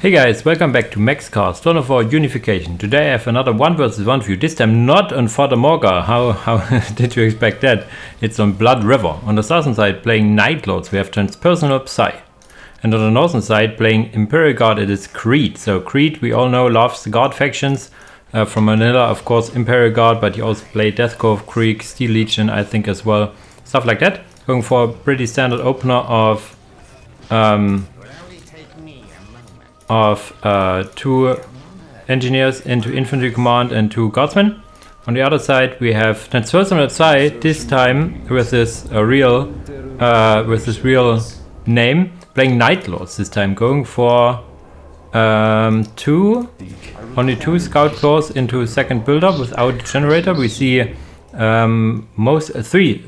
Hey guys, welcome back to MaxCast, one of our Unification. Today I have another 1 vs 1 view, this time not on Fata Morga. How did you expect that? It's on Blood River. On the southern side playing Night Lords we have TranspersonalPsy. And on the northern side playing Imperial Guard it is Creed. So Creed we all know loves the Guard factions. From Manila of course Imperial Guard, but he also played Death Cove, Creek, Steel Legion I think as well. Stuff like that. Going for a pretty standard opener of 2 engineers into infantry command and 2 guardsmen. On the other side we have TranspersonalPsy, this time with this real name, playing Night Lords this time, going for only 2 scout claws into second build-up without generator. We see three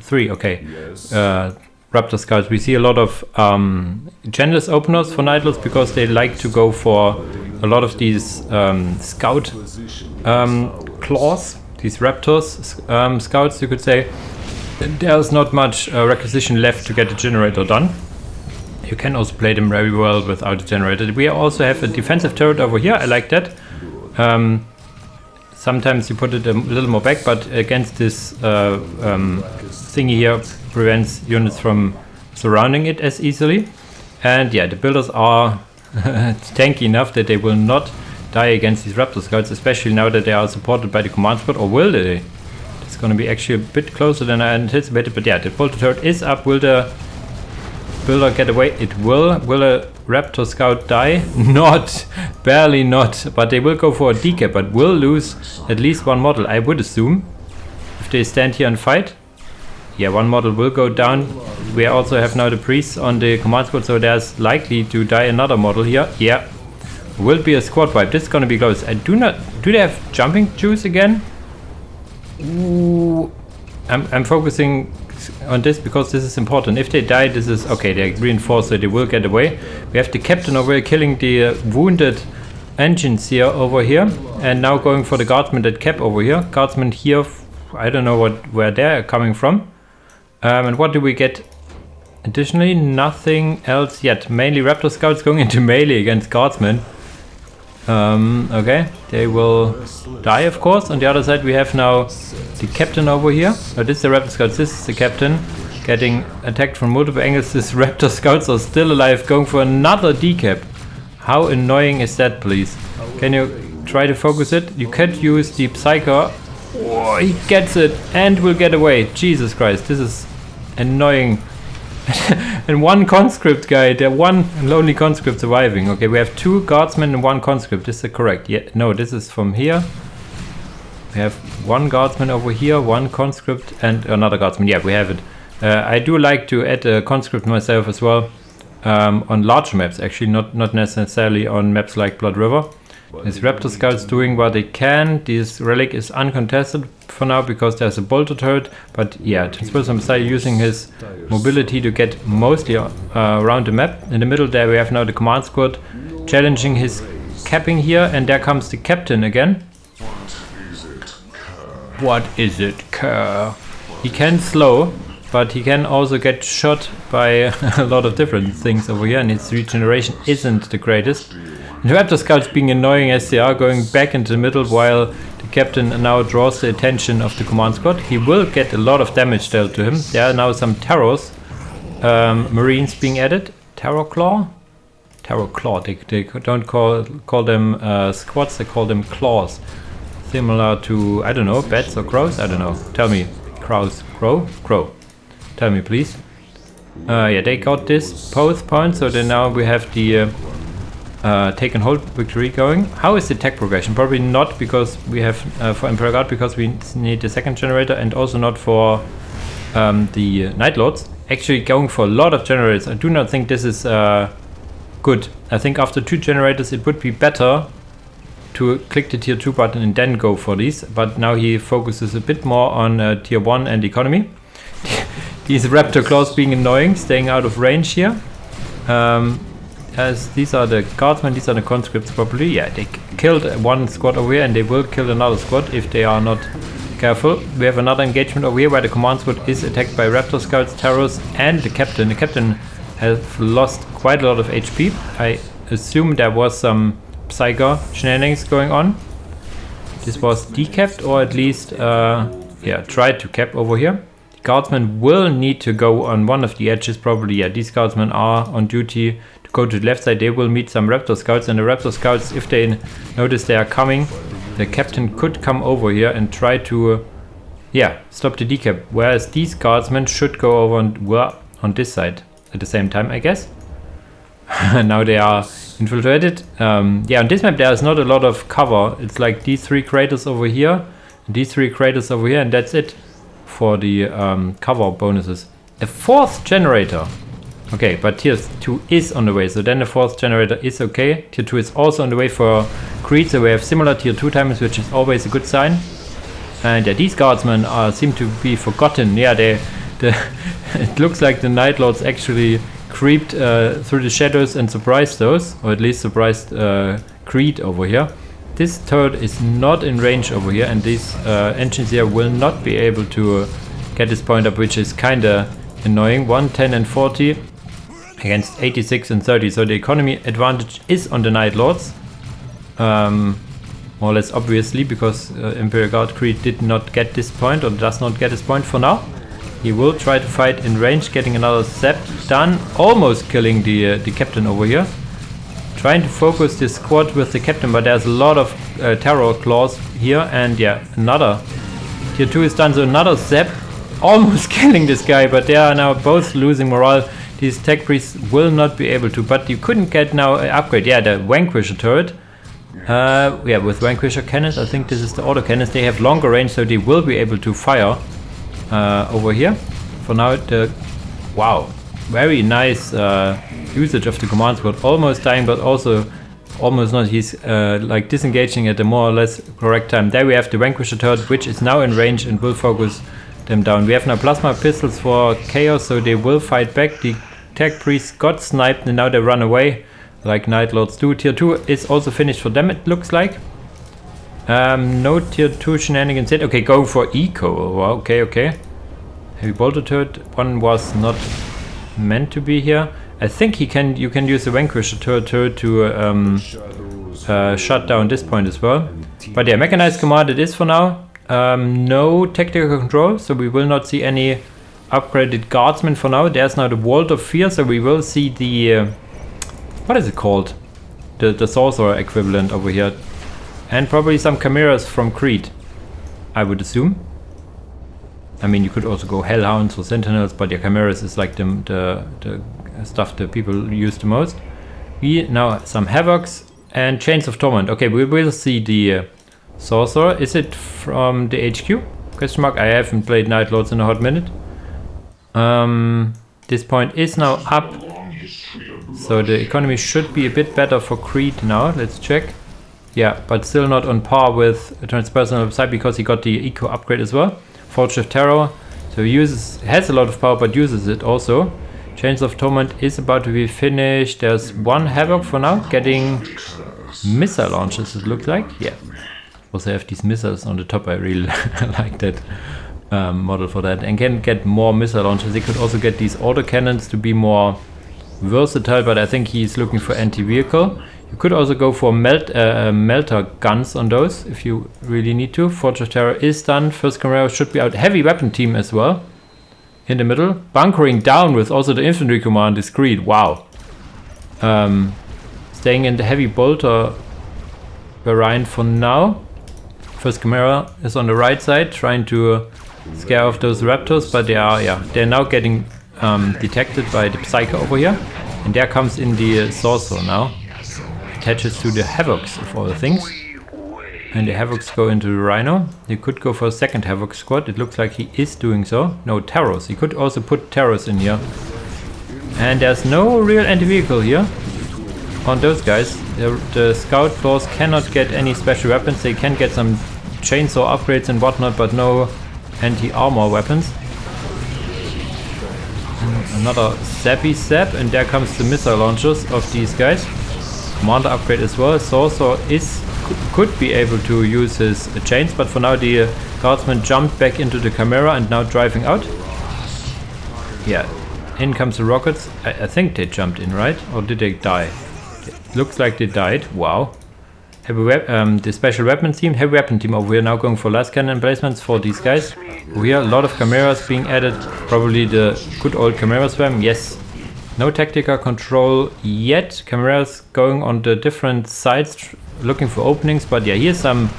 Raptor scouts. We see a lot of genderless openers for Night Lords because they like to go for a lot of these scout claws, these Raptors scouts you could say. There's not much requisition left to get the generator done. You can also play them very well without a generator. We also have a defensive turret over here, I like that. Sometimes you put it a little more back, but against this thingy here prevents units from surrounding it as easily. And yeah, the builders are tanky enough that they will not die against these Raptor scouts, especially now that they are supported by the command squad, or will they? It's going to be actually a bit closer than I anticipated, but yeah, the bolter turret is up. Will the builder get away? It will. Will a Raptor scout die? Not, barely not, but they will go for a decap, but will lose at least 1 model, I would assume, if they stand here and fight. Yeah, 1 model will go down. We also have now the priests on the command squad, so there's likely to die another model here. Yeah, will be a squad wipe. This is gonna be close. Do they have jumping juice again? Ooh, I'm focusing on this because this is important. If they die, this is okay. They reinforce, so they will get away. We have the captain over here killing the wounded engines here over here, and now going for the guardsmen that cap over here. Guardsmen here, I don't know where they're coming from. And what do we get additionally? Nothing else yet. Mainly Raptor scouts going into melee against guardsmen. Okay, they will die of course. On the other side we have now the captain over here. Oh, this is the Raptor scouts, this is the captain getting attacked from multiple angles. These Raptor scouts are still alive, going for another decap. How annoying is that, please? Can you try to focus it? You could use the Psyker. Oh, he gets it and will get away. Jesus Christ, this is annoying. And 1 conscript guy, the 1 lonely conscript surviving. Okay, we have 2 guardsmen and 1 conscript. Is that correct? Yeah, no, this is from here. We have 1 guardsman over here, 1 conscript and another guardsman. Yeah, we have it. I do like to add a conscript myself as well. On large maps actually, not necessarily on maps like Blood River. These Raptor scouts doing what they can. This relic is uncontested for now because there's a bolter turret, but yeah, TranspersonalPsy using his mobility to get mostly around the map. In the middle there we have now the command squad challenging his capping here, and there comes the captain again. What is it, Kerr? He can slow, but he can also get shot by a lot of different things over here, and his regeneration isn't the greatest. The Raptor scouts being annoying as they are, going back into the middle while the captain now draws the attention of the command squad. He will get a lot of damage dealt to him. There are now some Terrors, Marines being added. Terror Claw? Terror Claw, they don't call them squads, they call them claws. Similar to, I don't know, bats or crows? I don't know. Tell me. Crows. Crow? Crow. Tell me please. Yeah, they got this both points, so then now we have the take and hold victory going. How is the tech progression? Probably not, because we have for Imperial Guard, because we need the second generator, and also not for the Night Lords. Actually going for a lot of generators. I do not think this is good. I think after 2 generators it would be better to click the tier 2 button and then go for these, but now he focuses a bit more on tier 1 and economy. These Raptor claws being annoying, staying out of range here. As these are the guardsmen, these are the conscripts probably. Yeah, they killed 1 squad over here and they will kill another squad if they are not careful. We have another engagement over here where the command squad is attacked by Raptor scouts, Terrors and the captain. The captain has lost quite a lot of HP. I assume there was some Psycho shenanigans going on. This was decapped, or at least yeah, tried to cap over here. The guardsmen will need to go on one of the edges probably. Yeah, these guardsmen are on duty to go to the left side. They will meet some Raptor scouts, and the Raptor scouts, if they notice they are coming, the captain could come over here and try to yeah, stop the decap, whereas these guardsmen should go over and were on this side at the same time, I guess. Now they are infiltrated. Yeah, on this map there is not a lot of cover. It's like these 3 craters over here, and these 3 craters over here, and that's it for the cover bonuses. A 4th generator. Okay, but tier 2 is on the way, so then the 4th generator is okay. Tier 2 is also on the way for Creed, so we have similar tier 2 timers, which is always a good sign. And yeah, these guardsmen seem to be forgotten. Yeah, it looks like the Night Lords actually creeped through the shadows and surprised those, or at least surprised Creed over here. This turret is not in range over here, and these engines here will not be able to get this point up, which is kinda annoying. 1, 10 and 40 against 86 and 30, so the economy advantage is on the Night Lords. More or less obviously, because Imperial Guard Creed did not get this point, or does not get this point for now. He will try to fight in range, getting another zap done, almost killing the captain over here. Trying to focus this squad with the captain, but there's a lot of terror claws here, and yeah, another tier 2 is done, so another zap, almost killing this guy, but they are now both losing morale. These tech priests will not be able to, but you couldn't get now an upgrade. Yeah, the Vanquisher turret. Yeah, with Vanquisher cannons, I think this is the auto cannons. They have longer range, so they will be able to fire over here. For now, wow, very nice usage of the command squad. Almost dying, but also almost not. He's like disengaging at a more or less correct time. There we have the Vanquisher turret, which is now in range and will focus them down. We have now plasma pistols for Chaos, so they will fight back. The tech priests got sniped, and now they run away like Night Lords do. Tier 2 is also finished for them, it looks like. No tier 2 shenanigans yet. Okay, going for eco. Wow, okay. Heavy bolter turret. One was not meant to be here. I think you can use the Vanquisher turret to shut down this point as well. But yeah, mechanized command it is for now. No tactical control, so we will not see any upgraded guardsmen for now. There's now the Vault of Fear, so we will see the what is it called? The sorcerer equivalent over here. And probably some chimeras from Creed, I would assume. I mean, you could also go hellhounds or sentinels, but yeah, chimeras is like the stuff that people use the most. We now some havocs and chains of torment. Okay, we will see the sorcerer. Is it from the HQ? Question mark. I haven't played Night Lords in a hot minute. This point is now up, so the economy should be a bit better for Creed now. Let's check. Yeah, but still not on par with TranspersonalPsy, because he got the eco upgrade as well. Forge of Terror, so he has a lot of power, but uses it also. Chains of Torment is about to be finished. There's one havoc for now, getting missile launches, it looks like. Yeah, also have these missiles on the top. I really like that model for that, and can get more missile launches. They could also get these auto cannons to be more versatile, but I think he's looking for anti-vehicle. You could also go for melter guns on those if you really need to. Forge of Terror is done. First Camaro should be out. Heavy weapon team as well in the middle. Bunkering down with also the infantry command is Creed. Wow. Staying in the heavy bolter variant for now. First Camaro is on the right side, trying to scare off those raptors, but they're now getting detected by the Psycho over here. And there comes in the sorcerer now. Attaches to the havocs of all things, and the havocs go into the rhino. You could go for a second havoc squad. It looks like he is doing so. No, terrors. He could also put terrors in here, and there's no real anti-vehicle here on those guys. The scout floors cannot get any special weapons. They can get some chainsaw upgrades and whatnot, but no anti-armor weapons. And another zappy zap, and there comes the missile launchers of these guys. Commander upgrade as well. Sorcerer could be able to use his chains, but for now the guardsman jumped back into the Chimera and now driving out. Yeah, in comes the rockets. I think they jumped in, right? Or did they die? Looks like they died. Wow. The special weapon team, heavy weapon team over here now going for last cannon emplacements for these guys. Over here, a lot of chimeras being added. Probably the good old chimera spam. Yes. No tactical control yet. Chimeras going on the different sides, looking for openings. But yeah, here's some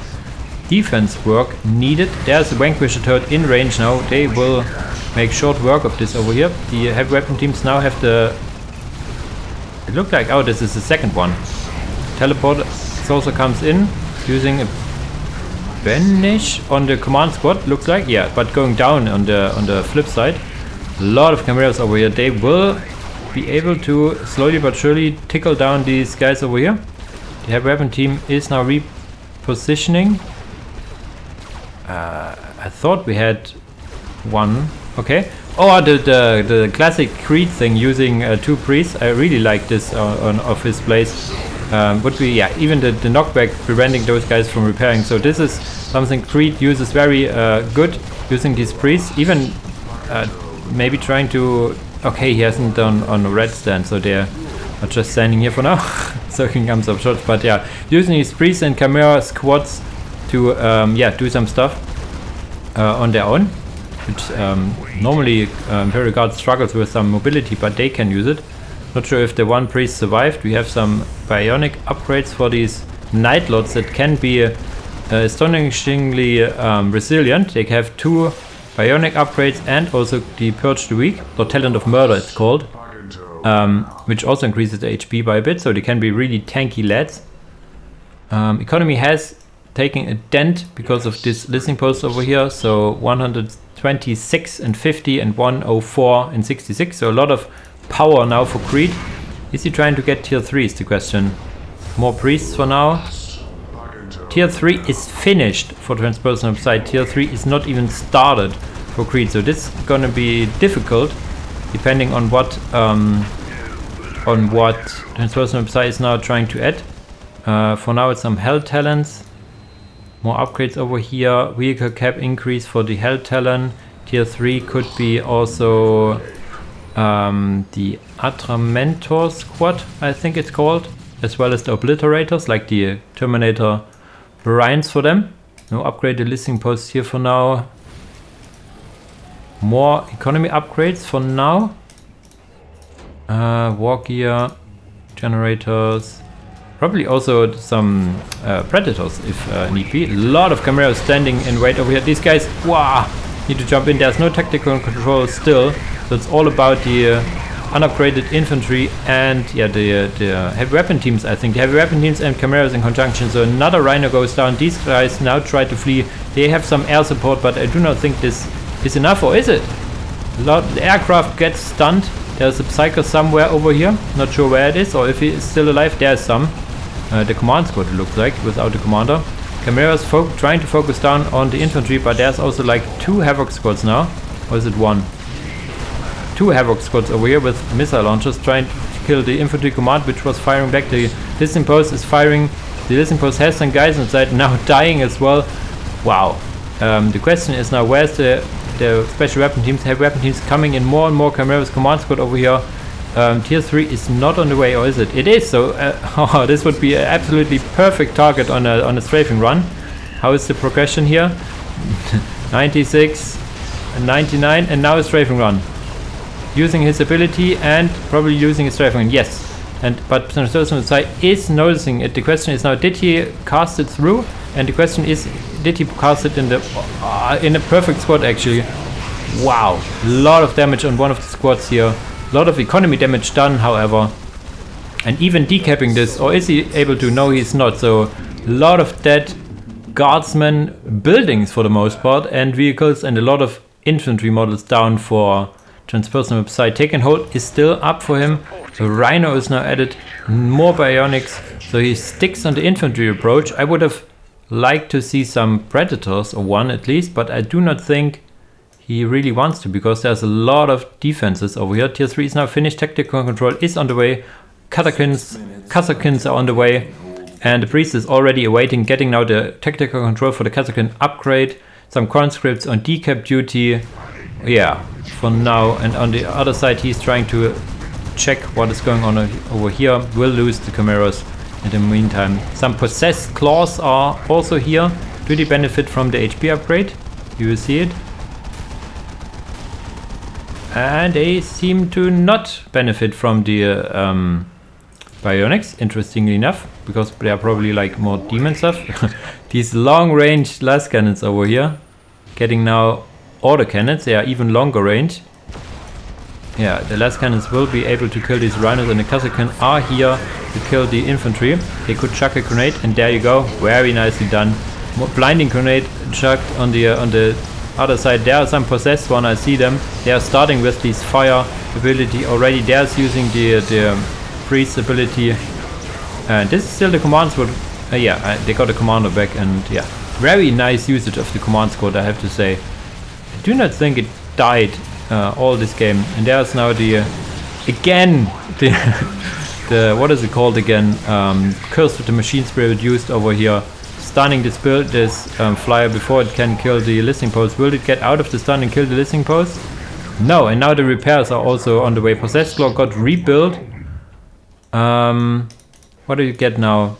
defense work needed. There's a Vanquisher turret in range now. They will make short work of this over here. The heavy weapon teams now have the... It looked like, oh, this is the second one. Teleport also comes in using a banish on the command squad, looks like. Yeah, but going down on the flip side. A lot of chimeras over here. They will be able to slowly but surely tickle down these guys over here. The heavy weapon team is now repositioning. I thought we had one. Okay. Oh, the classic Creed thing using 2 priests. I really like this of his plays. Would be, yeah, even the knockback preventing those guys from repairing. So this is something Creed uses very good, using these priests. Even maybe trying to... Okay, he hasn't done on a red stand, so they're just standing here for now. Soaking up some shots, but yeah, using these priests and chimera squads to yeah, do some stuff on their own. Which normally Imperial Guard struggles with some mobility, but they can use it. Not sure if the one priest survived. We have some bionic upgrades for these Night Lords that can be astonishingly resilient. They have 2 bionic upgrades and also the Purge the Weak, or Talent of Murder it's called, which also increases the HP by a bit, so they can be really tanky lads. Economy has taken a dent because of this listening post over here, so 126 and 50 and 104 and 66, so a lot of power now for Creed. Is he trying to get tier 3 is the question. More priests for now. Tier 3 is finished for TranspersonalPsy. Tier 3 is not even started for Creed, so this is gonna be difficult depending on what TranspersonalPsy is now trying to add. For now it's some Hell Talents. More upgrades over here. Vehicle cap increase for the Hell Talent. Tier 3 could be also the Atramentor squad, I think it's called, as well as the Obliterators, like the Terminator variants for them. No upgraded listing posts here for now. More economy upgrades for now. War gear, generators, probably also some predators if need be. A lot of chimeras standing in wait over here. These guys, wow, need to jump in. There's no tactical control still, so it's all about the unupgraded infantry and yeah, the heavy weapon teams. I think the heavy weapon teams and chimeras in conjunction. So another Rhino goes down. These guys now try to flee. They have some air support, but I do not think this is enough, or is it? The aircraft gets stunned. There's a Psycho somewhere over here. Not sure where it is, or if he is still alive. There's some. The command squad, it looks like, without the commander. Chimeras trying to focus down on the infantry, but there's also like 2 Havoc squads now. Or is it 1? 2 Havoc squads over here with missile launchers trying to kill the infantry command, which was firing back. The listening post is firing. The listening post has some guys inside, now dying as well. Wow. The question is now, where's the special weapon teams, heavy weapon teams coming in more and more. Chimeras command squad over here. Tier 3 is not on the way, or is it? It is, so oh, this would be an absolutely perfect target on a strafing run. How is the progression here? 96, 99, and now a strafing run. Using his ability and probably using his strafing run, yes. But TranspersonalPsy is noticing it. The question is now, did he cast it through? And the question is, did he cast it in a perfect squad actually? Wow, a lot of damage on one of the squads here. A lot of economy damage done, however. And even decapping this, or is he able to? No, he's not. So a lot of dead guardsmen buildings for the most part, and vehicles, and a lot of infantry models down for TranspersonalPsy. Taken hold is still up for him. The Rhino is now added. More bionics. So he sticks on the infantry approach. I would have liked to see some Predators, or one at least, but I do not think he really wants to, because there's a lot of defenses over here. Tier 3 is now finished. Tactical control is on the way. Kazakhans are on the way. And the priest is already awaiting getting now the tactical control for the Kazakhin upgrade. Some conscripts on decap duty. Yeah, for now. And on the other side he's trying to check what is going on over here. We'll lose the Chimeras in the meantime. Some possessed claws are also here. Do they benefit from the HP upgrade? You will see it. And they seem to not benefit from the bionics, interestingly enough, because they are probably like more demon stuff. These long-range las cannons over here, getting now auto cannons. They are even longer range. Yeah, the las cannons will be able to kill these rhinos, and the Kazakhstan are here to kill the infantry. They could chuck a grenade, and there you go. Very nicely done. Blinding grenade chucked on the other side. There are some possessed one. I see them. They are starting with this fire ability already. There's using the priest ability. And this is still the command squad. Yeah, they got a commander back, and yeah, very nice usage of the command squad, I have to say. I do not think it died all this game. And there's now the what is it called again? Curse with the machine spirit used over here, stunning this flyer before it can kill the listening post. Will it get out of the stun and kill the listening post? No, and now the repairs are also on the way. Possessed Claw got rebuilt. What do you get now?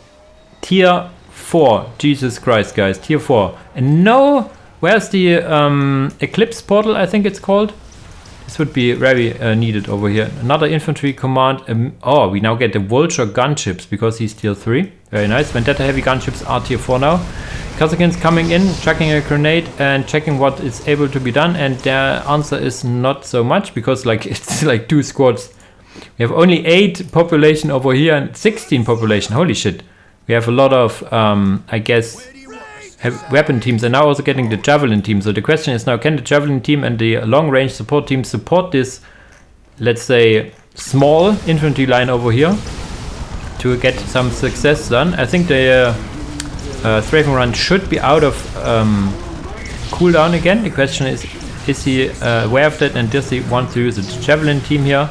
Tier 4. Jesus Christ, guys. Tier 4. And no, where's the Eclipse portal, I think it's called? This would be very needed over here. Another infantry command. Oh, we now get the Vulture gunships because he's tier 3. Very nice. Vendetta heavy gunships are tier 4 now. Kazakhstan's coming in, chucking a grenade and checking what is able to be done. And their answer is not so much, because like it's like 2 squads. We have only 8 population over here and 16 population. Holy shit. We have a lot of, I guess, weapon teams, and now also getting the Javelin team. So the question is now, can the Javelin team and the long-range support team support this, let's say, small infantry line over here to get some success done? I think the strafing run should be out of cooldown again. The question is he aware of that, and does he want to use the Javelin team here?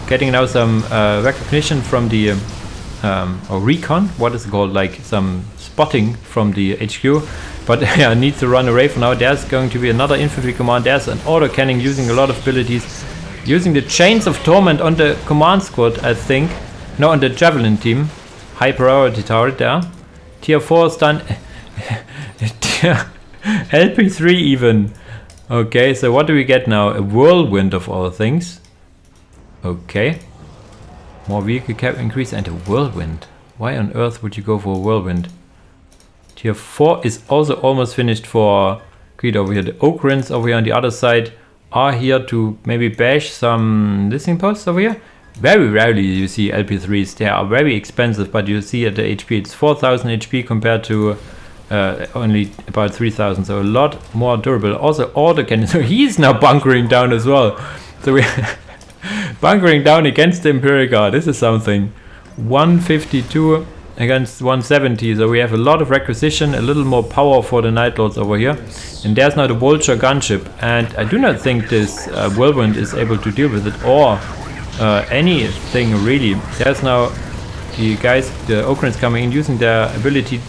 Getting now some recognition from the or recon, what is it called, like some spotting from the HQ, but yeah, needs to run away for now. There's going to be another infantry command. There's an auto cannon using a lot of abilities, using the Chains of Torment on the command squad, I think. No, on the Javelin team. High priority turret there. Tier 4 stun. LP3 even. Okay, so what do we get now? A whirlwind of all things. Okay. More vehicle cap increase and a whirlwind. Why on earth would you go for a whirlwind? Tier 4 is also almost finished for Creed over here. The Oakrins over here on the other side are here to maybe bash some listening posts over here. Very rarely you see LP3s. They are very expensive, but you see at the HP it's 4000 HP compared to only about 3000, so a lot more durable. Also auto cannon, so he's now bunkering down as well. So we bunkering down against the Imperial Guard. This is something. 152 against 170, so we have a lot of requisition, a little more power for the Night Lords over here. And there's now the Vulture gunship, and I do not think this whirlwind is able to deal with it, or anything really. There's now the guys, the Oakrins coming in, using their ability,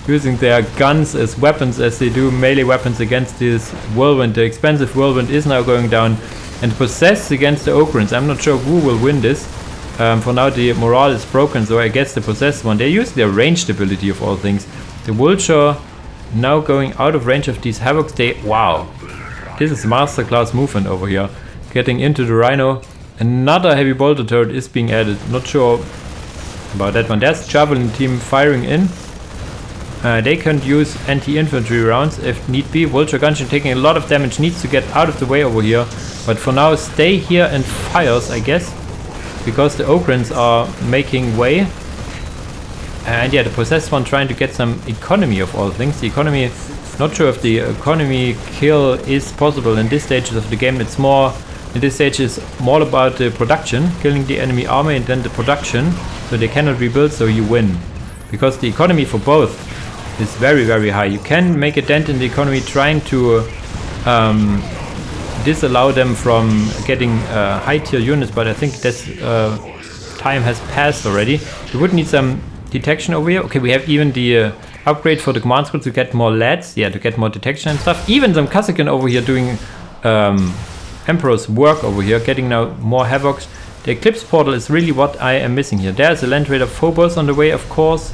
using their guns as weapons, as they do melee weapons against this whirlwind. The expensive whirlwind is now going down and possessed against the Oakrins. I'm not sure who will win this. For now the morale is broken, so I guess the possessed one. They use their ranged ability of all things. The Vulture now going out of range of these Havocs. Wow, this is masterclass movement over here. Getting into the Rhino. Another heavy bolter turret is being added. Not sure about that one. There's Javelin team firing in. They can use anti-infantry rounds if need be. Vulture gunship taking a lot of damage, needs to get out of the way over here. But for now, stay here and fires, I guess, because the Oakrins are making way. And yeah, the possessed one trying to get some economy of all things. The economy, not sure if the economy kill is possible in this stage of the game. It's more, in this stage is more about the production, killing the enemy army and then the production. So they cannot rebuild, so you win. Because the economy for both is very, very high. You can make a dent in the economy trying to disallow them from getting high tier units, but I think this time has passed already. We would need some detection over here. Okay, we have even the upgrade for the command squad to get more lads, yeah, to get more detection and stuff. Even some Kazakhstan over here doing Emperor's work over here, getting now more Havocs. The Eclipse Portal is really what I am missing here. There's a Land Raider Phobos on the way, of course.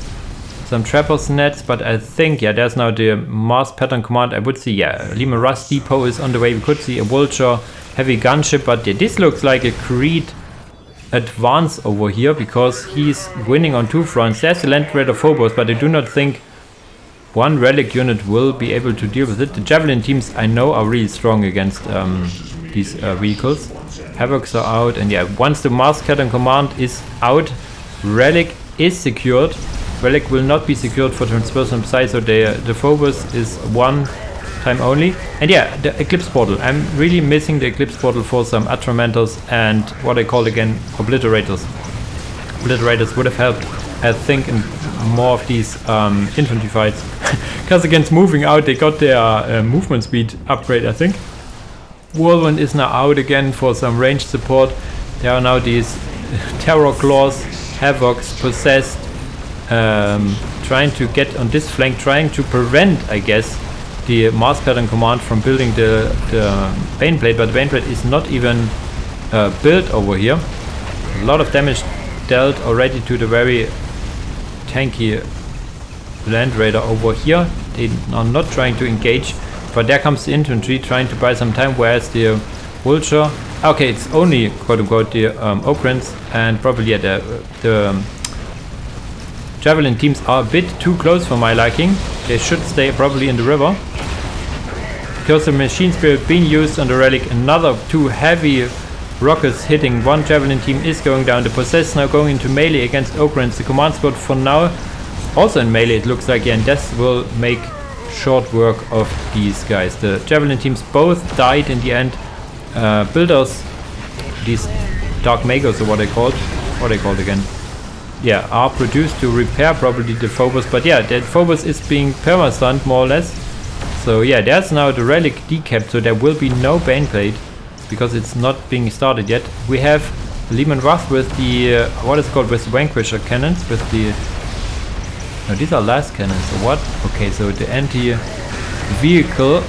Some Trappers nets, but I think, yeah, there's now the Mars Pattern Command. I would see, yeah, Lehman Russ Depot is on the way. We could see a Vulture heavy gunship, but yeah, this looks like a Creed advance over here because he's winning on 2 fronts. There's a Land Raider Phobos, but I do not think one relic unit will be able to deal with it. The Javelin teams I know are really strong against these vehicles. Havocs are out, and yeah, once the Mars Pattern Command is out, relic is secured. Relic will not be secured for TranspersonalPsy, so the Phobos is one time only. And yeah, the Eclipse Portal. I'm really missing the Eclipse Portal for some Atramentors and what I call again Obliterators. Obliterators would have helped, I think, in more of these infantry fights. Because against moving out, they got their movement speed upgrade, I think. Whirlwind is now out again for some range support. There are now these Terror Claws, Havocs, Possessed, trying to get on this flank, trying to prevent, I guess, the Mars Pattern Command from building the Baneblade, but the Baneblade is not even built over here. A lot of damage dealt already to the very tanky Land Raider over here. They are not trying to engage, but there comes the infantry trying to buy some time, whereas the Vulture, okay, it's only quote-unquote the Okrins, and probably yeah, the Javelin teams are a bit too close for my liking. They should stay probably in the river. Because the Machine Spirit being used on the relic, another 2 heavy rockets hitting one Javelin team is going down. The Possessed now going into melee against Okrins. The command squad for now also in melee, it looks like, yeah, and this will make short work of these guys. The Javelin teams both died in the end. Builders, these Dark Magos or what they called again, yeah, are produced to repair probably the Phobos, but yeah, that Phobos is being perma-stunned more or less. So yeah, there's now the relic decapped, so there will be no Baneblade because it's not being started yet. We have Lehman Russ with the what is it called, with the Vanquisher cannons, with the no, these are last cannons or what? Okay, so the anti-vehicle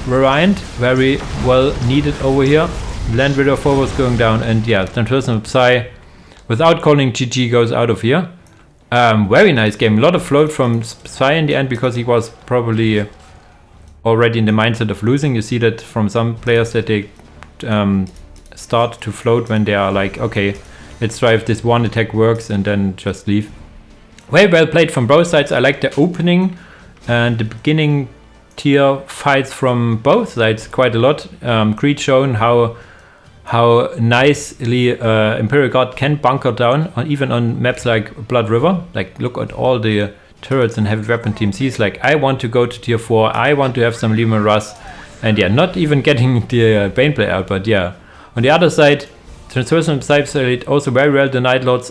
variant, very well needed over here. Land Raider Phobos going down, and yeah, TranspersonalPsy, without calling GG, goes out of here. Very nice game. A lot of float from Psy in the end because he was probably already in the mindset of losing. You see that from some players that they start to float when they are like, okay, let's try if this one attack works and then just leave. Very well played from both sides. I like the opening and the beginning tier fights from both sides quite a lot. Creed shown how nicely Imperial Guard can bunker down, even on maps like Blood River. Like, look at all the turrets and heavy weapon teams. He's like, I want to go to tier 4, I want to have some Lehman Russ, and yeah, not even getting the Baneblade out, but yeah. On the other side, TranspersonalPsy played also very well the Night Lords.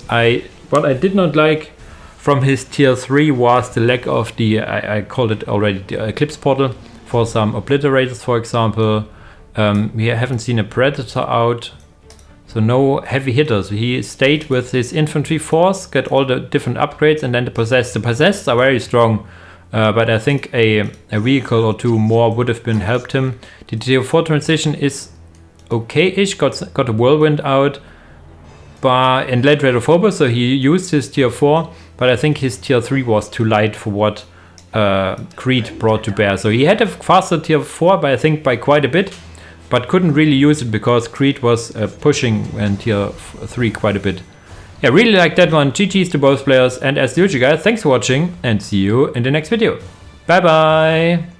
What I did not like from his tier 3 was the lack of the, I called it already, the Eclipse Portal for some Obliterators, for example. We haven't seen a Predator out, so no heavy hitters. He stayed with his infantry force, get all the different upgrades, and then the Possessed. The Possessed are very strong, but I think a vehicle or 2 more would have been helped him. The tier 4 transition is okay-ish, got a Whirlwind out, and Land Raider Phobos, so he used his tier 4, but I think his tier 3 was too light for what Creed brought to bear. So he had a faster tier 4, but I think by quite a bit, but couldn't really use it because Creed was pushing in tier 3 quite a bit. Yeah, really like that one. GG's to both players, and as usual guys, thanks for watching and see you in the next video. Bye bye!